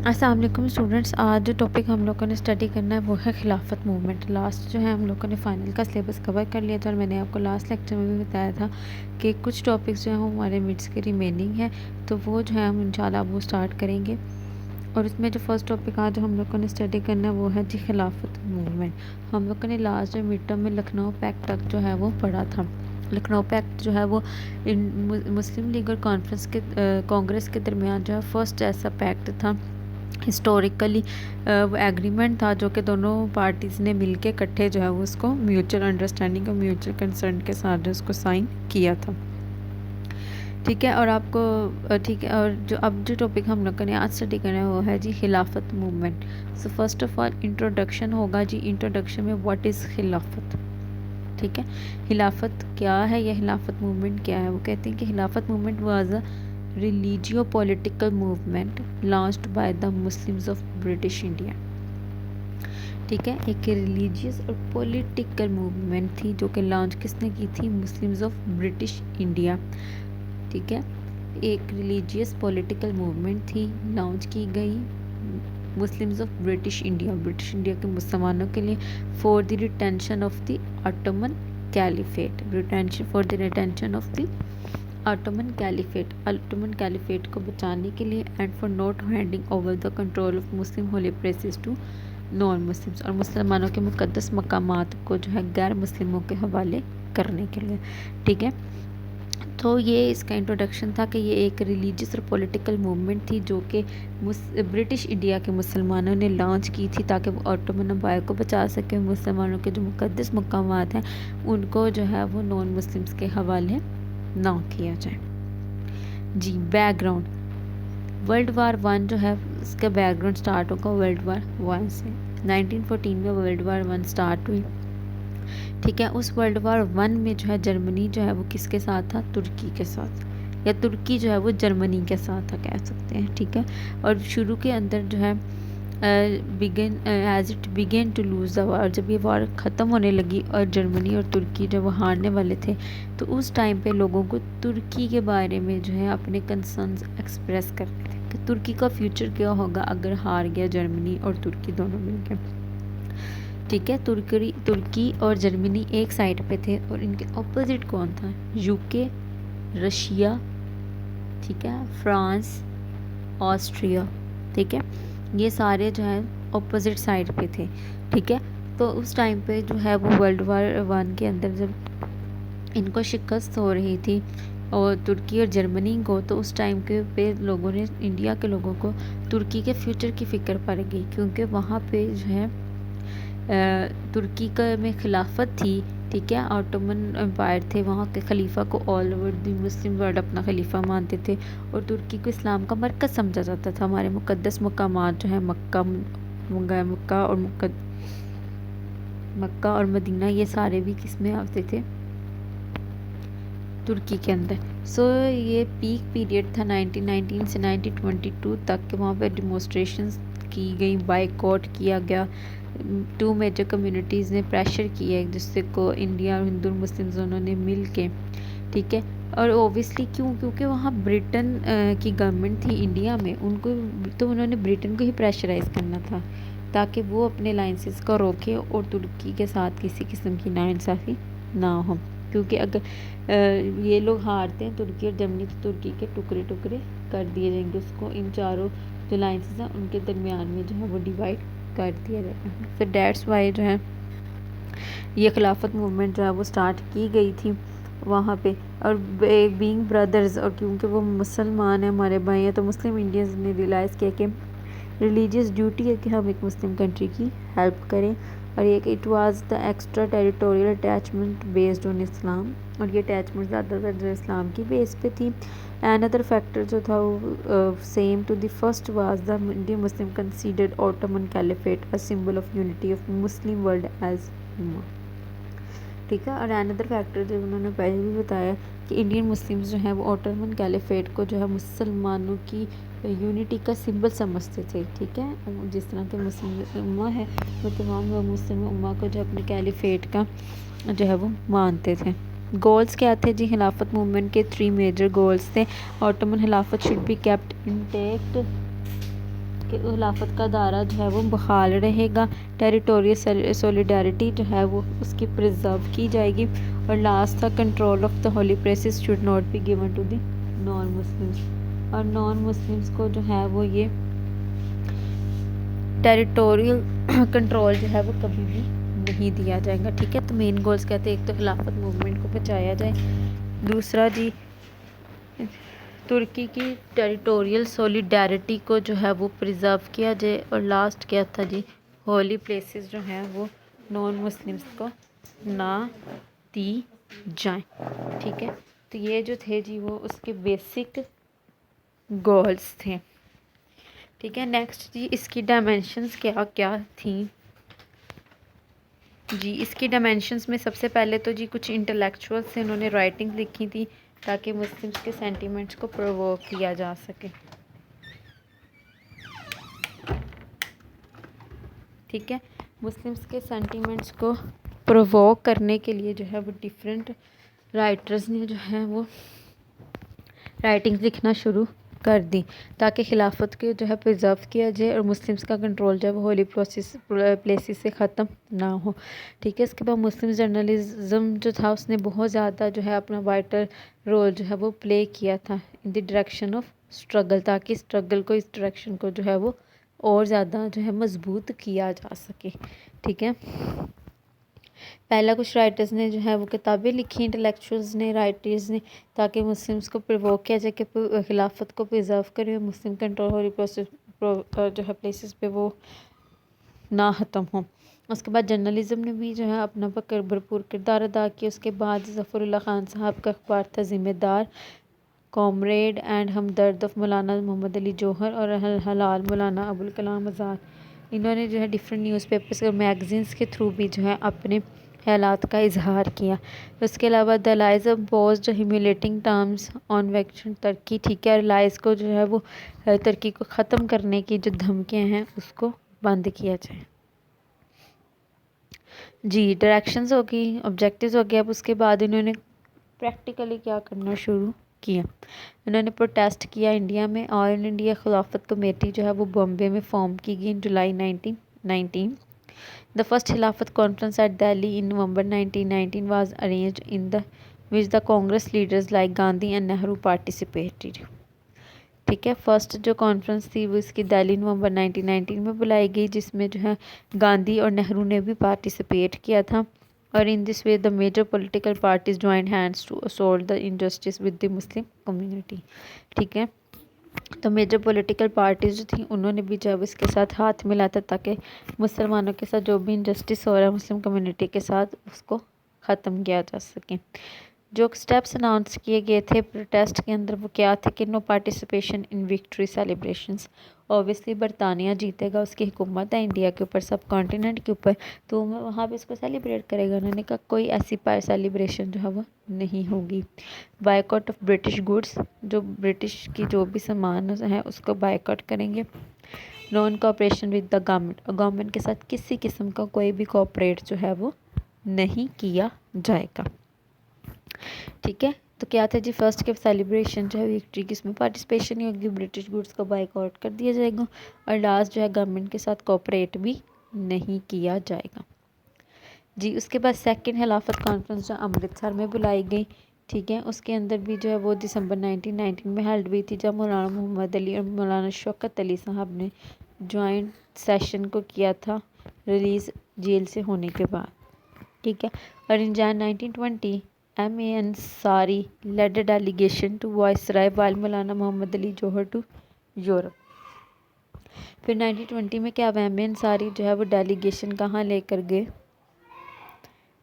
السلام علیکم اسٹوڈنٹس، آج جو ٹاپک ہم لوگوں نے اسٹڈی کرنا ہے وہ ہے خلافت موومنٹ۔ لاسٹ جو ہے ہم لوگوں نے فائنل کا سلیبس کور کر لیا تھا، اور میں نے آپ کو لاسٹ لیکچر میں بھی بتایا تھا کہ کچھ ٹاپکس جو ہیں وہ ہمارے مڈس کے ریمیننگ ہیں، تو وہ جو ہے ہم انشاءاللہ وہ اسٹارٹ کریں گے۔ اور اس میں جو فرسٹ ٹاپک آج ہم لوگوں نے اسٹڈی کرنا ہے وہ ہے جی خلافت موومنٹ۔ ہم لوگوں نے لاسٹ جو مڈ ٹرم میں لکھنؤ پیکٹ تک جو ہے وہ پڑھا تھا۔ لکھنؤ پیکٹ جو ہے وہ مسلم لیگ اور کانگریس کے درمیان جو ہے فرسٹ ایسا پیکٹ تھا، ہسٹوریکلی وہ ایگریمنٹ تھا جو کہ دونوں پارٹیز نے مل کے اکٹھے جو ہے وہ اس کو میوچل انڈرسٹینڈنگ اور میوچل کنسرن کے ساتھ جو اس کو سائن کیا تھا، ٹھیک ہے۔ اور آپ کو ٹھیک ہے، اور جو اب جو ٹاپک ہم لوگوں نے آج اسٹڈی کرنا ہے وہ ہے جی خلافت movement. So first of all introduction ہوگا جی، انٹروڈکشن میں واٹ از خلافت، ٹھیک ہے۔ خلافت کیا ہے یا خلافت موومنٹ کیا ہے؟ وہ کہتے ہیں کہ Khilafat movement was a religio political movement launched by the Muslims of British India, ٹھیک ہے۔ ایک ریلیجیس اور پولیٹیکل موومنٹ تھی جو کہ لانچ کس نے کی تھی؟ مسلمز آف برٹش انڈیا، ٹھیک ہے۔ ایک ریلیجیس پولیٹیکل موومنٹ تھی، لانچ کی گئی مسلمز آف برٹش انڈیا کے مسلمانوں کے لیے for the retention of the Ottoman caliphate, Ottoman caliphate کو بچانے کے لیے، and for not handing over the control of Muslim holy places to non Muslims, اور مسلمانوں کے مقدس مقامات کو جو ہے غیر مسلموں کے حوالے کرنے کے لیے، ٹھیک ہے۔ تو یہ اس کا انٹروڈکشن تھا کہ یہ ایک ریلیجیس اور پولیٹیکل موومنٹ تھی جو کہ برٹش انڈیا کے مسلمانوں نے لانچ کی تھی تاکہ وہ آٹومن امپائر کو بچا سکے، مسلمانوں کے جو مقدس مقامات ہیں ان کو جو ہے وہ نان مسلمس کے حوالے نہ کیا جائے۔ جی background, world war one جو ہے اس کا بیک گراؤنڈ سٹارٹ ہوگا ورلڈ وار ون سے۔ 1914 میں ورلڈ وار ون سٹارٹ ہوئی، ٹھیک ہے۔ اس ورلڈ وار ون میں جو ہے جرمنی جو ہے وہ کس کے ساتھ تھا؟ ترکی کے ساتھ، یا ترکی جو ہے وہ جرمنی کے ساتھ تھا کہہ سکتے ہیں، ٹھیک ہے۔ اور شروع کے اندر جو ہے as it begin to lose the war, جب یہ وار ختم ہونے لگی اور جرمنی اور ترکی جب وہ ہارنے والے تھے تو اس ٹائم پہ لوگوں کو ترکی کے بارے میں جو ہے اپنے کنسرنز ایکسپریس کرتے تھے کہ ترکی کا فیوچر کیا ہوگا اگر ہار گیا جرمنی اور ترکی دونوں مل کے، ٹھیک ہے۔ ترکی اور جرمنی ایک سائڈ پہ تھے، اور ان کے اپوزٹ کون تھا؟ یو کے، رشیا، ٹھیک ہے، فرانس، آسٹریا، ٹھیک ہے۔ یہ سارے جو ہے اپوزٹ سائڈ پہ تھے، ٹھیک ہے۔ تو اس ٹائم پہ جو ہے وہ ورلڈ وار ون کے اندر جب ان کو شکست ہو رہی تھی اور ترکی اور جرمنی کو، تو اس ٹائم کے پہ لوگوں نے، انڈیا کے لوگوں کو ترکی کے فیوچر کی فکر پڑ گئی، کیونکہ وہاں پہ جو ہے ترکی کا میں خلافت تھی، ٹھیک ہے، آٹومن امپائر تھے، وہاں کے خلیفہ کو all over the Muslim world اپنا خلیفہ مانتے تھے، اور ترکی کو اسلام کا مرکز سمجھا جاتا تھا۔ ہمارے مقدس مقامات جو ہیں مکہ اور مدینہ، یہ سارے بھی کس میں آتے تھے؟ ترکی کے اندر۔ سو یہ پیک پیریڈ تھا 1919 سے 1922 تک کہ وہاں پہ ڈیمونسٹریشنز کی گئی، بائیکاٹ کیا گیا، ٹو میجر کمیونٹیز نے پریشر کیا ایک دوسرے کو، انڈیا اور ہندو مسلم دونوں نے مل کے، ٹھیک ہے۔ اور اوبیسلی کیونکہ وہاں برٹن کی گورنمنٹ تھی انڈیا میں، ان کو تو انہوں نے برٹن کو ہی پریشرائز کرنا تھا تاکہ وہ اپنے لائنسز کو روکے اور ترکی کے ساتھ کسی قسم کی ناانصافی نہ ہو، کیونکہ اگر یہ لوگ ہارتے ہیں ترکی اور جرمنی تو ترکی کے ٹکڑے ٹکڑے کر دیے جائیں گے، اس کو ان چاروں جو لائنسز ہیں ان کے درمیان میں جو ہے وہ ڈیوائڈ کر دیا جائے گا۔ پھر دیٹس وائی جو ہے یہ خلافت موومنٹ جو ہے وہ سٹارٹ کی گئی تھی وہاں پہ، اور بینگ بردرز، اور کیونکہ وہ مسلمان ہیں ہمارے بھائی ہیں، تو مسلم انڈینز نے ریلائز کیا کہ ریلیجیس ڈیوٹی ہے کہ ہم ایک مسلم کنٹری کی ہیلپ کریں، اور یہ کہ it was the extra territorial attachment based on Islam, اور یہ اٹیچمنٹ زیادہ تر جو اسلام کی بیس پہ تھی۔ another factor جو تھا وہ same to the first was the Indian Muslim considered Ottoman Caliphate a symbol of unity of Muslim world as Ummah، ٹھیک ہے۔ اور another factor جو انہوں نے پہلے بھی بتایا کہ انڈین مسلمز جو ہیں وہ اوٹومن کیلیفیٹ کو جو ہے مسلمانوں کی یونٹی کا سمبل سمجھتے تھے، ٹھیک ہے۔ جس طرح کہ مسلم امہ ہے وہ تمام مسلم امہ کو جو اپنے کیلیفیٹ کا جو ہے وہ مانتے تھے۔ گولز کیا تھے جی خلافت موومنٹ کے؟ 3 میجر گولز تھے۔ آٹومن خلافت شوڈ بی کیپٹ انٹیکٹ، کہ خلافت کا دائرہ جو ہے وہ بحال رہے گا، ٹیریٹوریل سولیڈیرٹی جو ہے وہ اس کی پرزرو کی جائے گی، اور last that control of the holy places should not be given to the non Muslims, اور نان مسلمس کو جو ہے وہ یہ ٹیریٹوریل کنٹرول جو ہے وہ کبھی بھی نہیں دیا جائے گا، ٹھیک ہے۔ تو مین گولز کہتے ہیں ایک تو خلافت موومنٹ کو بچایا جائے، دوسرا جی ترکی کی ٹیریٹوریل سولیڈیرٹی کو جو ہے وہ پرزرو کیا جائے، اور لاسٹ کیا تھا جی ہولی پلیسز جو ہیں وہ نان مسلمس کو نہ دی جائیں، ٹھیک ہے۔ تو یہ جو تھے جی وہ اس کے بیسک گولز تھے، ٹھیک ہے۔ نیکسٹ جی اس کی ڈائمینشنز کیا کیا تھیں جی، اس کی ڈائمینشنز میں سب سے پہلے تو جی کچھ انٹلیکچوئلس سے انہوں نے رائٹنگ لکھی تھی تاکہ مسلمس کے سینٹیمنٹس کو پرووک کیا جا سکے، ٹھیک ہے۔ مسلمس کے سینٹیمنٹس کو پرووک کرنے کے لیے جو ہے وہ ڈیفرنٹ رائٹرز نے جو ہے وہ رائٹنگ لکھنا شروع کر دی تاکہ خلافت کے جو ہے پرزرو کیا جائے اور مسلمس کا کنٹرول جو ہے وہ ہولی پلیسز سے ختم نہ ہو، ٹھیک ہے۔ اس کے بعد مسلم جرنلزم جو تھا اس نے بہت زیادہ جو ہے اپنا وائٹل رول جو ہے وہ پلے کیا تھا ان دی ڈائریکشن آف اسٹرگل، تاکہ اسٹرگل کو اس ڈائریکشن کو جو ہے وہ اور زیادہ جو ہے مضبوط کیا جا سکے، ٹھیک ہے۔ پہلا کچھ رائٹرز نے جو ہے وہ کتابیں لکھی، انٹلیکچوئلز نے، رائٹرز نے، تاکہ مسلمس کو پرووک کیا جائے کہ خلافت کو پرزرو کرے، مسلم کنٹرول ہولی جو ہے پلیسز پہ وہ نہ ختم ہوں۔ اس کے بعد جرنلزم نے بھی جو ہے اپنا بھرپور کردار ادا کیا۔ اس کے بعد ظفر اللہ خان صاحب کا اخبار تھا ذمہ دار، کامریڈ اینڈ ہمدرد آف مولانا محمد علی جوہر اور حلال مولانا ابوالکلام آزاد، انہوں نے جو ہے ڈفرینٹ نیوز پیپرز اور میگزینس کے تھرو بھی جو ہے اپنے خیالات کا اظہار کیا۔ اس کے علاوہ دا لائز امپوزڈ ہیومیلیٹنگ ٹرمز آن ویکشن ترکی، ٹھیک ہے، اور لائز کو جو ہے وہ ترکی کو ختم کرنے کی جو دھمکیاں ہیں اس کو بند کیا جائے جی۔ ڈائریکشنز ہوگی، آبجیکٹیوز ہو گیا، اب اس کے بعد انہوں نے پریکٹیکلی کیا کرنا شروع کیا، انہوں نے پروٹیسٹ کیا انڈیا میں۔ آل انڈیا خلافت کمیٹی جو ہے وہ بامبے میں فارم کی گئی ان جولائی 1919۔ The first Khilafat conference at Delhi in November 1919 was arranged in which the Congress leaders like Gandhi and Nehru participated. ٹھیک ہے، فرسٹ جو کانفرنس تھی وہ اس کی دہلی نومبر 1919 میں بلائی گئی، جس میں جو ہے گاندھی اور نہرو نے بھی پارٹیسپیٹ کیا تھا، اور in this way the major political parties joined hands to assault the injustice with the Muslim community، ٹھیک ہے۔ تو میجر پولیٹیکل پارٹیز جو تھیں انہوں نے بھی جب اس کے ساتھ ہاتھ ملا تھا تاکہ مسلمانوں کے ساتھ جو بھی انجسٹس ہو رہا ہے مسلم کمیونٹی کے ساتھ اس کو ختم کیا جا سکے۔ جو سٹیپس اناؤنس کیے گئے تھے پروٹیسٹ کے اندر وہ کیا تھے کہ no participation in victory celebrations, obviously برطانیہ جیتے گا، اس کی حکومت ہے انڈیا کے اوپر، سب کانٹیننٹ کے اوپر، تو وہاں پہ اس کو سیلیبریٹ کرے گا، انہوں نے کہا کوئی ایسی سیلیبریشن جو ہے وہ نہیں ہوگی۔ بائیکاٹ آف برٹش گڈس، جو برٹش کی جو بھی سامان ہے اس کو بائیکاٹ کریں گے۔ Naan cooperation with the government, government کے ساتھ کسی قسم کا کوئی بھی کوآپریٹ جو ہے وہ نہیں کیا جائے گا، ٹھیک ہے۔ تو کیا تھا جی فرسٹ کے سیلیبریشن جو ہے وکٹری کی، اس میں پارٹیسپیشن نہیں ہوگی، برٹش گڈس کو بائیک آؤٹ کر دیا جائے گا، اور لاسٹ جو ہے گورنمنٹ کے ساتھ کوآپریٹ بھی نہیں کیا جائے گا جی۔ اس کے بعد سیکنڈ خلافت کانفرنس جو امرتسر میں بلائی گئی، ٹھیک ہے، اس کے اندر بھی جو ہے وہ دسمبر 1919 میں ہیلڈ ہوئی تھی، جب مولانا محمد علی اور مولانا شوکت علی صاحب نے جوائنٹ سیشن کو کیا تھا ریلیز جیل سے ہونے کے بعد، ٹھیک ہے۔ اور in June 1920 M A Ansari led a delegation to viceroy while Maulana Muhammad Ali Jauhar to Europe. پھر 1920 میں کیا ایم اے انصاری جو ہے وہ ڈیلیگیشن کہاں لے کر گئے،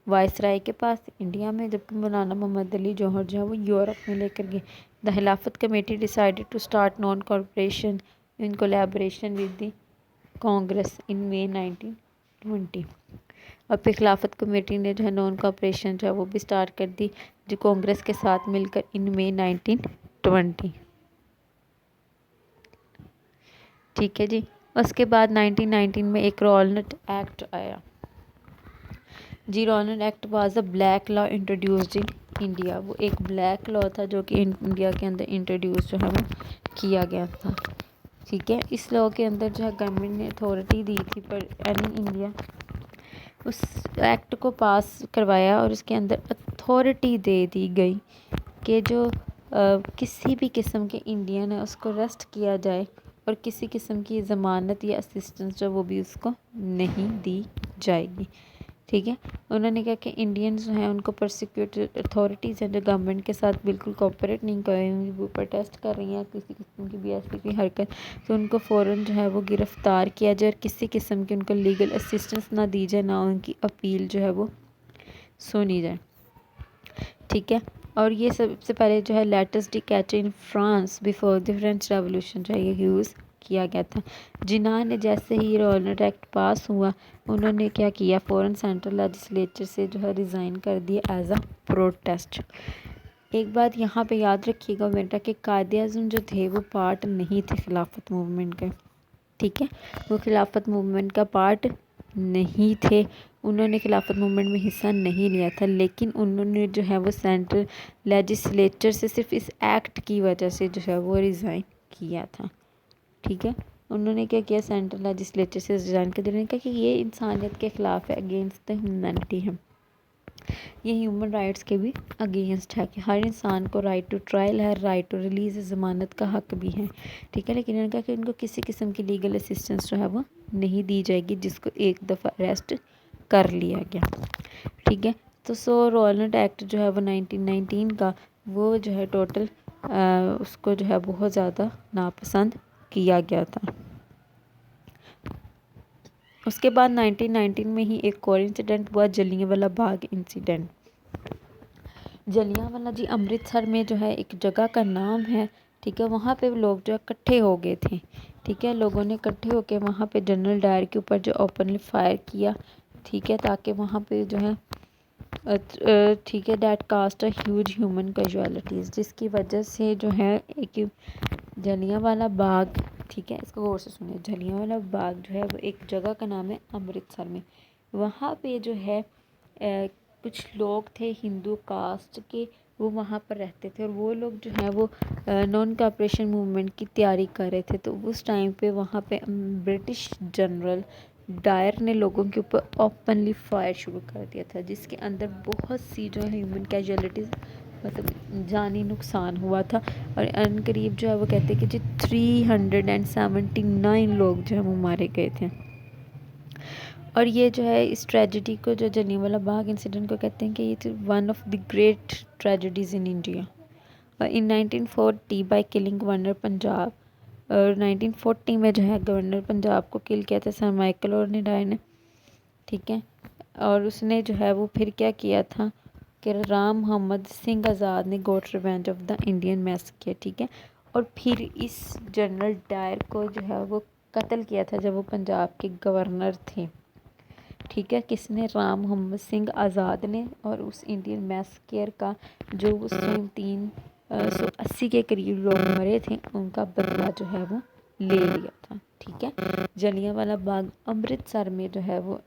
وائسرائے کے پاس انڈیا میں، جبکہ مولانا محمد علی جوہر جو ہے وہ یورپ میں لے کر گئے۔ The Khilafat committee decided to start non cooperation in collaboration with the Congress in May 1920، اور پھر خلافت کمیٹی نے جو ہے نان کوآپریشن جو ہے وہ بھی اسٹارٹ کر دی جو کانگریس کے ساتھ مل کر ان مئی 1920، ٹھیک ہے جی۔ اس کے بعد 1919 میں ایک رولنٹ ایکٹ آیا جی، Rowlatt act was a black law introduced in India, وہ ایک بلیک لا تھا جو کہ انڈیا کے اندر انٹروڈیوس جو ہے وہ کیا گیا تھا، ٹھیک ہے، اس لاء کے اندر جو ہے گورنمنٹ نے اتھارٹی دی تھی پر اینی انڈیا، اس ایکٹ کو پاس کروایا اور اس کے اندر اتھارٹی دے دی گئی کہ جو کسی بھی قسم کے انڈین ہے اس کو ریسٹ کیا جائے اور کسی قسم کی ضمانت یا اسسٹنس جو وہ بھی اس کو نہیں دی جائے گی. ٹھیک ہے، انہوں نے کہا کہ انڈینز جو ہیں ان کو پرسیکیوٹڈ اتھارٹیز ہیں جو گورنمنٹ کے ساتھ بالکل کوپریٹ نہیں کر رہی ہیں، وہ پروٹیسٹ کر رہی ہیں کسی قسم کی بھی ایسی کوئی حرکت، تو ان کو فوراً جو ہے وہ گرفتار کیا جائے اور کسی قسم کی ان کو لیگل اسسٹنس نہ دی جائے، نہ ان کی اپیل جو ہے وہ سنی جائے. ٹھیک ہے، اور یہ سب سے پہلے جو ہے latest D catch in France before the French revolution جو ہے یہ یوز کیا گیا تھا. جناح نے جیسے ہی رولنٹ ایکٹ پاس ہوا انہوں نے کیا کیا، فوراً سینٹرل لیجسلیچر سے جو ہے ریزائن کر دیا ایز اے پروٹیسٹ. ایک بات یہاں پہ یاد رکھیے گا بیٹا کہ قائد اعظم جو تھے وہ پارٹ نہیں تھے خلافت موومنٹ کے. ٹھیک ہے، وہ خلافت موومنٹ کا پارٹ نہیں تھے، انہوں نے خلافت موومنٹ میں حصہ نہیں لیا تھا، لیکن انہوں نے جو ہے وہ سینٹرل لیجسلیچر سے صرف اس ایکٹ کی وجہ سے جو ہے وہ ریزائن کیا تھا. ٹھیک ہے، انہوں نے کیا کیا، سینٹرل لیجسلیچر سے ریزائن کر دیا، کہا کہ یہ انسانیت کے خلاف ہے، اگینسٹ ہیومینٹی ہے، یہ ہیومن رائٹس کے بھی اگینسٹ ہے کہ ہر انسان کو رائٹ ٹو ٹرائل ہے، رائٹ ٹو ریلیز ضمانت کا حق بھی ہے. ٹھیک ہے، لیکن انہوں نے کہا کہ ان کو کسی قسم کی لیگل اسسٹنس جو ہے وہ نہیں دی جائے گی جس کو ایک دفعہ اریسٹ کر لیا گیا. ٹھیک ہے، تو رولنٹ ایکٹ جو ہے وہ 1919 کا وہ جو ہے ٹوٹل اس کو جو ہے بہت زیادہ ناپسند کیا گیا تھا. اس کے بعد 1919 میں ہی ایک اور انسیڈنٹ ہوا، جلیاں والا باغ انسیڈنٹ. جلیاں والا جی امرتسر میں جو ہے ایک جگہ کا نام ہے. ٹھیک ہے، وہاں پہ لوگ جو ہے اکٹھے ہو گئے تھے. ٹھیک ہے، لوگوں نے اکٹھے ہو کے وہاں پہ جنرل ڈائر کے اوپر جو اوپنلی فائر کیا. ٹھیک ہے، تاکہ وہاں پہ جو ہے ٹھیک ہے that cost a huge human casualties, جس کی وجہ سے جو ہے ایک جلیاں والا باغ، ٹھیک ہے اس کو غور سے سنیے، جلیاں والا باغ جو ہے وہ ایک جگہ کا نام ہے امرتسر میں. وہاں پہ جو ہے کچھ لوگ تھے ہندو کاسٹ کے، وہ وہاں پر رہتے تھے اور وہ لوگ جو ہیں وہ نان کارپوریشن موومنٹ کی تیاری کر رہے تھے. تو اس ٹائم پہ وہاں پہ برٹش جنرل ڈائر نے لوگوں کے اوپر اوپنلی فائر شروع کر دیا تھا، جس کے اندر بہت سی جو ہے ہیومن کیجوالٹیز مطلب جانی نقصان ہوا تھا. اور ان قریب جو ہے وہ کہتے ہیں کہ جی 379 لوگ جو ہیں وہ مارے گئے تھے. اور یہ جو ہے اس ٹریجڈی کو جو جلیاں والا باغ انسیڈنٹ کو کہتے ہیں کہ یہ one of the great tragedies in India. In 1940 by killing governor Punjab, اور 1940 میں جو ہے گورنر پنجاب کو کل کیا تھا سر مائیکل اورنیڈائر نے. ٹھیک ہے، اور اس نے جو ہے وہ پھر کیا کیا تھا کہ رام محمد سنگھ آزاد نے گوٹ ریونج آف دا انڈین میسکر. ٹھیک ہے، اور پھر اس جنرل ڈائر کو جو ہے وہ قتل کیا تھا جب وہ پنجاب کے گورنر تھے. ٹھیک ہے، کس نے، رام محمد سنگھ آزاد نے. اور اس انڈین میسکر کا جو اس ٹائم 380 کے قریب لوگ مرے تھے ان کا بدلہ جو ہے وہ لے لیا تھا. ٹھیک ہے، جلیاں والا باغ امرتسر میں جو ہے وہ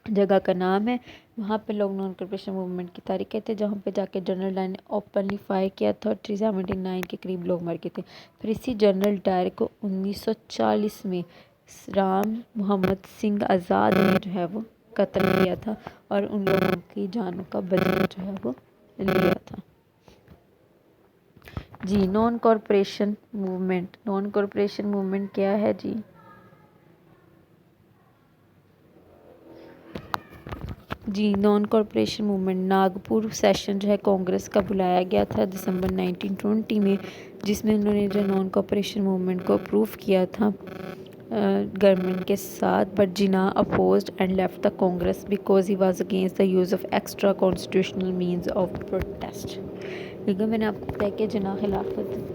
جگہ کا نام ہے. وہاں پہ لوگ نان کارپوریشن موومنٹ کی تاریخ تھے، جہاں پہ جا کے جنرل ڈائر نے اوپنلی فائر کیا تھا اور 379 کے قریب لوگ مر گئے تھے. پھر اسی جنرل ڈائر کو 1940 میں رام محمد سنگھ آزاد نے جو ہے وہ قتل کیا تھا اور ان لوگوں کی جانوں کا بدلہ جو ہے وہ لیا تھا. جی non corporation movement, non corporation movement کیا ہے جی؟ جی non corporation movement Nagpur session جو ہے کانگریس کا بلایا گیا تھا دسمبر 1920 میں، جس میں انہوں نے جو نان کارپوریشن موومنٹ کو اپروو کیا تھا گورنمنٹ کے ساتھ. But Jinnah opposed and left the Congress because he was against the use of extra constitutional means of protest. لیکن میں نے آپ کو بتایا کہ جناح خلافت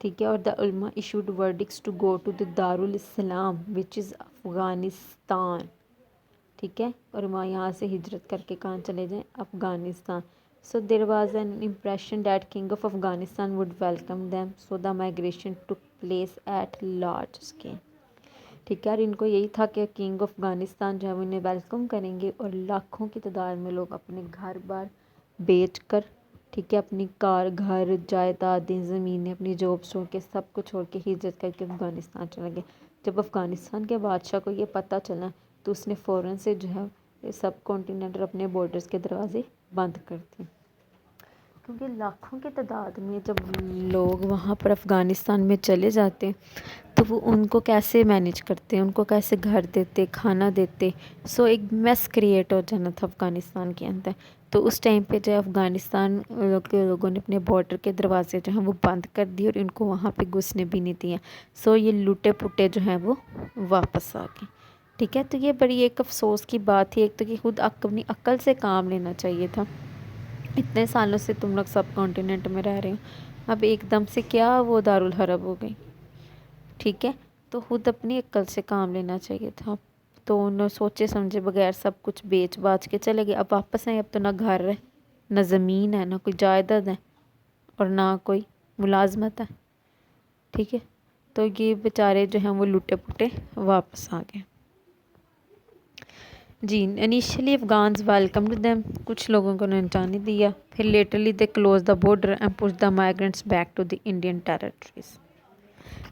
ٹھیک ہے. اور دا علما issued verdicts to go to the دارالاسلام وچ از افغانستان. ٹھیک ہے. اور وہاں یہاں سے ہجرت کر کے کہاں چلے جائیں؟ Afghanistan. So there was an impression that king of Afghanistan would welcome them, so the migration took place at large scale. ٹھیک ہے. اور ان کو یہی تھا کہ کنگ آف افغانستان جو ہے وہ انہیں ویلکم کریں گے, اور لاکھوں کی تعداد میں لوگ اپنے گھر بار بیچ کر, ٹھیک ہے, اپنی کار, گھر, جائیدادیں, زمینیں, اپنی جاب چھوڑ کے, سب کو چھوڑ کے ہجرت کر کے افغانستان چلے گئے. جب افغانستان کے بادشاہ کو یہ پتہ چلا تو اس نے فوراً سے جو ہے سب کانٹیننٹ اور اپنے بارڈرز کے دروازے بند کر دیے, کیونکہ لاکھوں کی تعداد میں جب لوگ وہاں پر افغانستان میں چلے جاتے تو وہ ان کو کیسے مینیج کرتے, ان کو کیسے گھر دیتے, کھانا دیتے. سو ایک میس کریٹ ہو جانا تھا افغانستان کے اندر. تو اس ٹائم پہ جو ہے افغانستان کے لوگوں نے اپنے بارڈر کے دروازے جو ہیں وہ بند کر دیے اور ان کو وہاں پہ گھسنے بھی نہیں دیا. سو یہ لوٹے پٹے جو ہیں وہ واپس آ گئے. ٹھیک ہے. تو یہ بڑی ایک افسوس کی بات تھی. ایک تو کہ خود اپنی عقل سے کام لینا چاہیے تھا. اتنے سالوں سے تم لوگ سب کانٹیننٹ میں رہ رہے ہو, اب ایک دم سے کیا وہ دارالحرب ہو گئی. ٹھیک ہے. تو خود اپنی عقل سے کام لینا چاہیے تھا. تو انہوں سوچے سمجھے بغیر سب کچھ بیچ باچ کے چلے گئے. اب واپس آئے, اب تو نہ گھر ہے, نہ زمین ہے, نہ کوئی جائیداد ہے, اور نہ کوئی ملازمت ہے. ٹھیک ہے. تو یہ بیچارے جو ہیں وہ لوٹے پٹے واپس آ گئے. جی. انیشلی افغانز ویلکمڈ دیم, کچھ لوگوں کو انہوں نے جانے دیا. پھر latterly they close the border and push the migrants back to the Indian territories.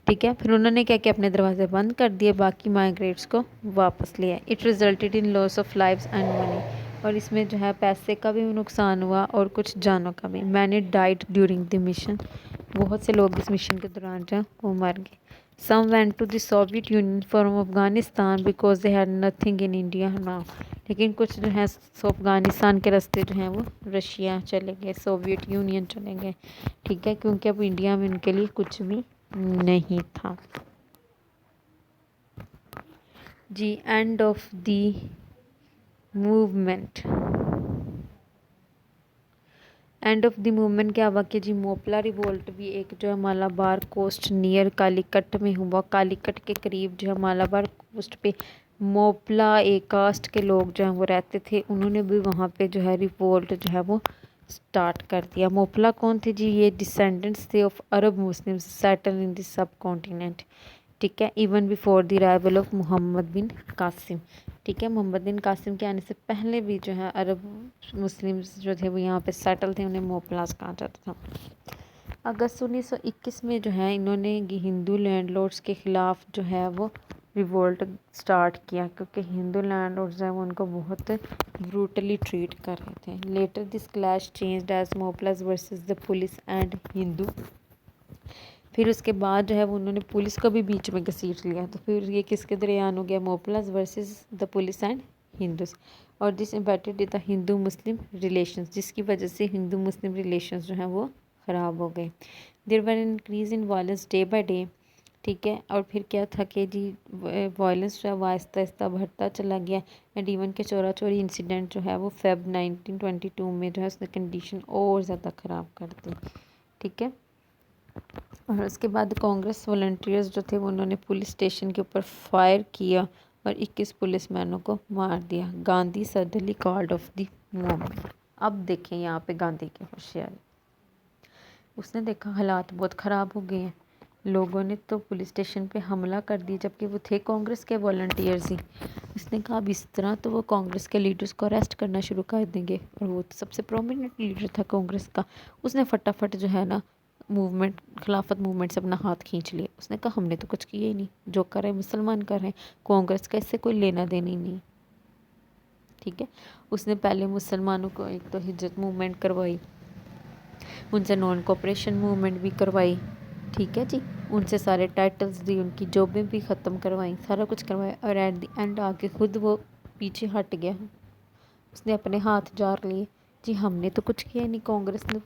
ٹھیک ہے. پھر انہوں نے کیا اپنے دروازے بند کر دیے, باقی مائیگریٹس کو واپس لیا. It resulted in loss of lives and money, اور اس میں جو ہے پیسے کا بھی نقصان ہوا اور کچھ جانوں کا بھی. Many died during the mission, بہت سے لوگ اس مشن کے دوران جو وہ مر گئے. Some went to the Soviet Union from Afghanistan because they had nothing in India now, لیکن کچھ جو ہے افغانستان کے راستے جو ہیں وہ رشیا چلے گئے, سوویت یونین چلے گئے. ٹھیک ہے. کیونکہ اب انڈیا میں ان کے لیے کچھ بھی نہیں تھا. جی. End of the movement. End of the movement کیا ہوا کہ جی موپلا ریوولٹ بھی ایک جو ہے مالابار کوسٹ نیئر کالی کٹ میں ہوا. کالی کٹ کے قریب جو ہے مالابار کوسٹ پہ موپلا ایک کاسٹ کے لوگ جو ہیں وہ رہتے تھے, انہوں نے بھی وہاں پہ جو ہے ریوولٹ جو ہے وہ سٹارٹ کر دیا. موپلا کون تھے جی؟ یہ ڈسینڈنٹس تھے of Arab Muslim settle in the subcontinent. ٹھیک ہے. Even before the arrival of Muhammad bin Qasim. ٹھیک ہے. محمد بن قاسم کے آنے سے پہلے بھی جو ہے عرب مسلمز جو تھے وہ یہاں پہ سیٹل تھے, انہیں موپلاز کہا جاتا تھا. اگست 1921 میں جو ہے انہوں نے ہندو لینڈ لارڈس کے خلاف جو ہے وہ ریوولٹ سٹارٹ کیا, کیونکہ ہندو لینڈ لارڈز ہیں وہ ان کو بہت بروٹلی ٹریٹ کر رہے تھے. Later this clash changed as Moplahs versus the police and Hindu. پھر اس کے بعد جو ہے وہ انہوں نے پولیس کو بھی بیچ میں گھسیٹ لیا. تو پھر یہ کس کے درمیان ہو گیا؟ Moplahs versus the police and Hindus. اور this impacted the Hindu Muslim relations, جس کی وجہ سے ہندو مسلم ریلیشنز جو ہیں وہ خراب ہو گئے. There were increase in violence day by day. ٹھیک ہے. اور پھر کیا تھا کہ جی وائلنس جو ہے وہ آہستہ آہستہ بڑھتا چلا گیا. اینڈ ایون کے چورا چوری انسیڈنٹ جو ہے وہ فیب 1922 میں جو ہے اس نے کنڈیشن اور زیادہ خراب کر دی. ٹھیک ہے. اور اس کے بعد کانگریس والنٹیئرز جو تھے وہ انہوں نے پولیس اسٹیشن کے اوپر فائر کیا اور 21 پولیس مینوں کو مار دیا. Gandhi suddenly called of the movement. اب دیکھیں یہاں پہ گاندھی کی ہوشیاری. اس نے دیکھا حالات بہت خراب ہو گئے ہیں, لوگوں نے تو پولیس اسٹیشن پہ حملہ کر دی جبکہ وہ تھے کانگریس کے والنٹیئرز ہی. اس نے کہا اب اس طرح تو وہ کانگریس کے لیڈرز کو اریسٹ کرنا شروع کر دیں گے, اور وہ سب سے پرومیننٹ لیڈر تھا کانگریس کا. اس نے فٹافٹ جو ہے نا موومنٹ, خلافت موومنٹ سے اپنا ہاتھ کھینچ لیا. اس نے کہا ہم نے تو کچھ کیا ہی نہیں, جو کر رہے ہیں مسلمان کر رہے ہیں, کانگریس کا اس سے کوئی لینا دینا ہی نہیں. ٹھیک ہے. اس نے پہلے مسلمانوں کو ایک تو ہجرت موومنٹ کروائی, ان سے نان کوپریشن موومنٹ بھی کروائی. ٹھیک ہے جی. ان سے سارے ٹائٹلز دی, ان کی جابیں بھی ختم کروائیں, سارا کچھ کروایا. اور ایٹ دی اینڈ آ کے خود وہ پیچھے ہٹ گیا. اس نے اپنے ہاتھ جار لیے. جی ہم نے تو کچھ کیا نہیں, کانگریس نے,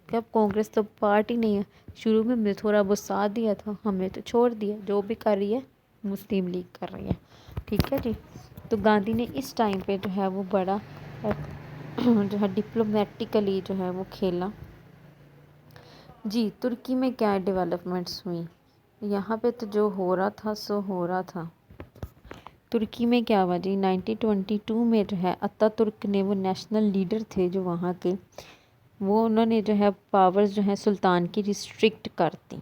کیا کانگریس تو پارٹی نہیں ہے, شروع میں ہم نے تھوڑا بہت ساتھ دیا تھا, ہم نے تو چھوڑ دیا, جو بھی کر رہی ہے مسلم لیگ کر رہی ہے. ٹھیک ہے جی. تو گاندھی نے اس ٹائم پہ جو ہے وہ بڑا جو ہے ڈپلومیٹیکلی جو ہے وہ کھیلا. جی ترکی میں کیا ڈیولپمنٹس ہوئی، یہاں پہ تو جو ہو رہا تھا سو ہو رہا تھا۔ ترکی میں کیا ہوا جی، 1922 میں جو ہے اتا ترک نے، وہ نیشنل لیڈر تھے جو وہاں کے، وہ انہوں نے جو ہے پاورز جو ہے سلطان کی ریسٹرکٹ کر دی،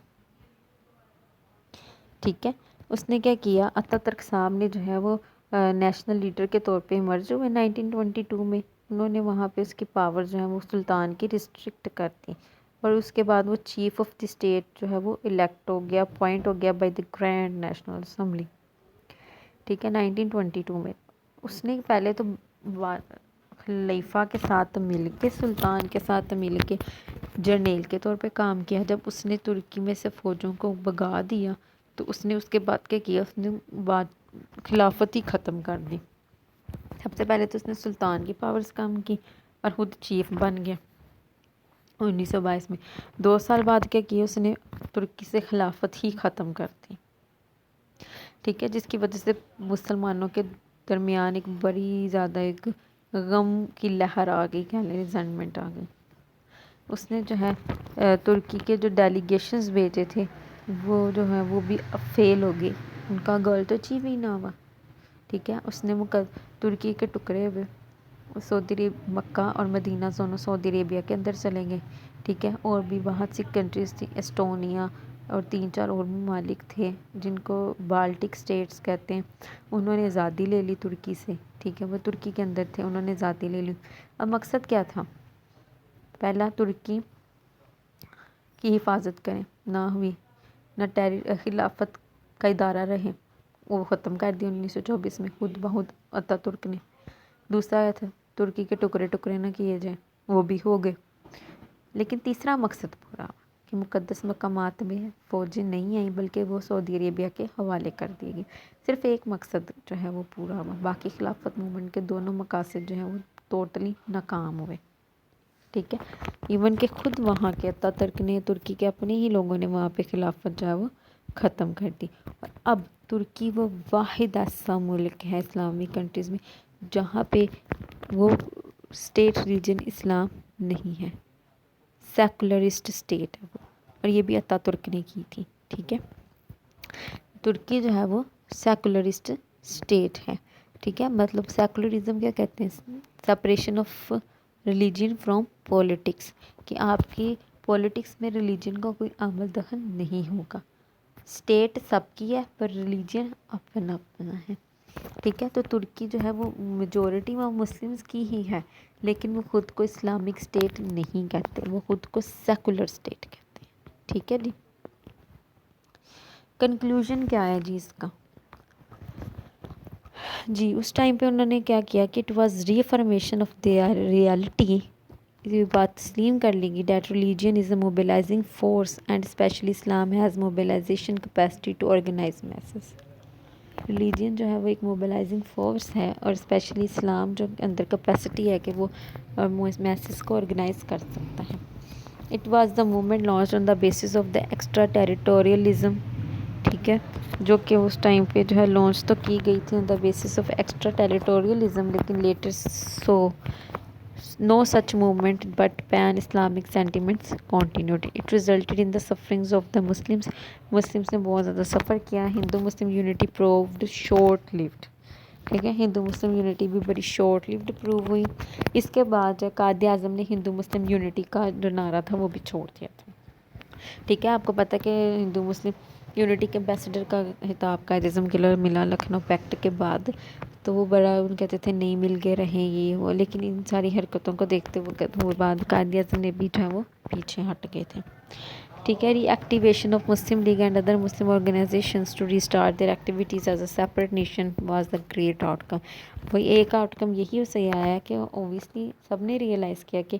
ٹھیک ہے۔ اس نے کیا کیا، اتا ترک صاحب نے جو ہے وہ نیشنل لیڈر کے طور پہ مرج ہوئے 1922 میں، انہوں نے وہاں پہ اس کی پاور جو ہے وہ سلطان کی ریسٹرکٹ کر دی، اور اس کے بعد وہ چیف آف دی اسٹیٹ جو ہے وہ الیکٹ ہو گیا، اپوائنٹ ہو گیا by the grand national assembly, ٹھیک ہے، 1922 میں۔ اس نے پہلے تو خلیفہ کے ساتھ مل کے، سلطان کے ساتھ مل کے جرنیل کے طور پہ کام کیا۔ جب اس نے ترکی میں سے فوجوں کو بھگا دیا تو اس نے اس کے بعد کیا کیا، اس نے خلافت ہی ختم کر دی۔ سب سے پہلے تو اس نے سلطان کی پاورز کم کی اور خود چیف بن گیا 1922 میں۔ 2 سال بعد کیا کیا اس نے، ترکی سے خلافت ہی ختم کر دی، ٹھیک ہے، جس کی وجہ سے مسلمانوں کے درمیان ایک بڑی زیادہ ایک غم کی لہر آ گئی، کہہ لیں ریزنٹمنٹ آ گئی۔ اس نے جو ہے ترکی کے جو ڈیلیگیشنز بھیجے تھے وہ جو ہے وہ بھی اب فیل ہو گئی، ان کا گول تو اچیو ہی نہ ہوا، ٹھیک ہے۔ اس نے ترکی کے ٹکڑے ہوئے سعودی مکہ اور مدینہ دونوں سعودی عربیہ کے اندر چلے گئے، ٹھیک ہے، اور بھی بہت سی کنٹریز تھی، ایسٹونیا اور 3-4 اور ممالک تھے جن کو بالٹک سٹیٹس کہتے ہیں، انہوں نے آزادی لے لی ترکی سے، ٹھیک ہے، وہ ترکی کے اندر تھے، انہوں نے آزادی لے لی۔ اب مقصد کیا تھا، پہلا ترکی کی حفاظت کریں، نہ ہوئی، نہ خلافت کا ادارہ رہے، وہ ختم کر دی 1924 میں خود بخود اتا ترک نے۔ دوسرا آیا تھا ترکی کے ٹکڑے ٹکڑے نہ کیے جائیں، وہ بھی ہو گئے۔ لیکن تیسرا مقصد پورا ہوا کہ مقدس مقامات میں فوجیں نہیں آئیں بلکہ وہ سعودی عربیہ کے حوالے کر دی گئی۔ صرف ایک مقصد جو ہے وہ پورا ہوا، باقی خلافت موومنٹ کے دونوں مقاصد جو ہیں وہ ٹوٹلی ناکام ہوئے، ٹھیک ہے۔ ایون کہ خود وہاں کے اتا ترک نے، ترکی کے اپنے ہی لوگوں نے وہاں پہ خلافت جو ہے وہ ختم کر دی، اور اب ترکی وہ واحد ایسا ملک ہے اسلامی کنٹریز میں جہاں پہ وہ اسٹیٹ ریلیجن اسلام نہیں ہے، سیکولرسٹ اسٹیٹ ہے وہ، اور یہ بھی اتا ترک نے کی تھی، ٹھیک ہے۔ ترکی جو ہے وہ سیکولرسٹ اسٹیٹ ہے، ٹھیک ہے، مطلب سیکولرزم کیا کہتے ہیں، separation of religion from politics, کہ آپ کی پولیٹکس میں ریلیجن کا کوئی عمل دخل نہیں ہوگا، اسٹیٹ سب کی ہے پر ریلیجن اپنا اپنا ہے، ٹھیک ہے۔ تو ترکی جو ہے وہ میجورٹی میں مسلمز کی ہی ہے، لیکن وہ خود کو اسلامک اسٹیٹ نہیں کہتے، وہ خود کو سیکولر اسٹیٹ کہتے ہیں، ٹھیک ہے جی۔ کنکلوژن کیا ہے جی اس کا، جی اس ٹائم پہ انہوں نے کیا کیا کہ it was reaffirmation of their reality, یہ بات تسلیم کر لی گی that religion is a mobilizing force and especially Islam has mobilization capacity to organize masses. Religion جو ہے وہ ایک موبلائزنگ فورس ہے، اور اسپیشلی اسلام جو اندر کیپیسٹی ہے کہ وہ میسز کو آرگنائز کر سکتا ہے۔ It was the movement launch on the basis of the extra territorialism, ٹھیک ہے، جو کہ اس ٹائم پہ جو ہے لانچ تو کی گئی تھی آن دا بیسس آف ایکسٹرا ٹیریٹوریلزم، لیکن letter no such movement but pan-Islamic sentiments continued. It resulted in the sufferings of the Muslims. Muslims نے بہت زیادہ سفر کیا، ہندو مسلم یونٹی proved short lived، ٹھیک ہے، ہندو مسلم یونٹی بھی بڑی شارٹ لیوڈ پروو ہوئی۔ اس کے بعد جو قائد اعظم نے ہندو مسلم یونٹی کا جو نعرہ تھا وہ بھی چھوڑ دیا تھا، ٹھیک ہے۔ آپ کو پتہ ہے کہ ہندو مسلم یونٹی کے امبیسڈر کا خطاب قائد اعظم کے لیے ملا لکھنؤ پیکٹ کے بعد، تو وہ بڑا ان کہتے تھے نہیں مل گئے رہیں یہ وہ، لیکن ان ساری حرکتوں کو دیکھتے ہوئے بعد قائد اعظم نے بھی جو ہے وہ پیچھے ہٹ گئے تھے، ٹھیک ہے۔ Reactivation of Muslim League and other Muslim organisations to restart their activities as a separate nation was the great outcome. وہی ایک آؤٹ کم یہی سے آیا ہے کہ اوبویسلی سب نے ریئلائز کیا کہ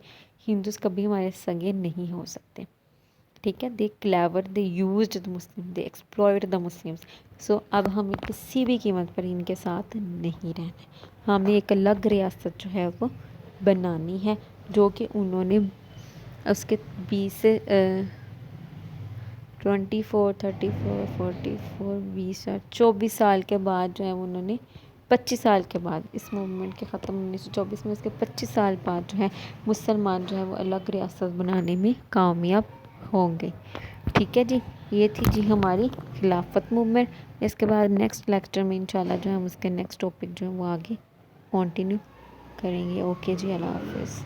ہندوز کبھی ہمارے سگے نہیں ہو سکتے، ٹھیک ہے۔ They clever, they used the Muslim, they exploited the Muslims, سو اب ہمیں کسی بھی قیمت پر ان کے ساتھ نہیں رہنا، ہمیں ایک الگ ریاست جو ہے وہ بنانی ہے، جو کہ انہوں نے اس کے 24 سال کے بعد جو ہے انہوں نے 25 سال کے بعد اس موومنٹ کے ختم 1924 میں، اس کے 25 سال بعد جو ہے مسلمان جو ہے وہ الگ ریاست بنانے میں کامیاب ہوں گے. ٹھیک ہے جی. یہ تھی جی ہماری خلافت موومنٹ. اس کے بعد نیکسٹ لیکچر میں انشاءاللہ جو ہے ہم اس کے نیکسٹ ٹاپک جو ہے وہ آگے کنٹینیو کریں گے. اوکے جی, اللہ حافظ.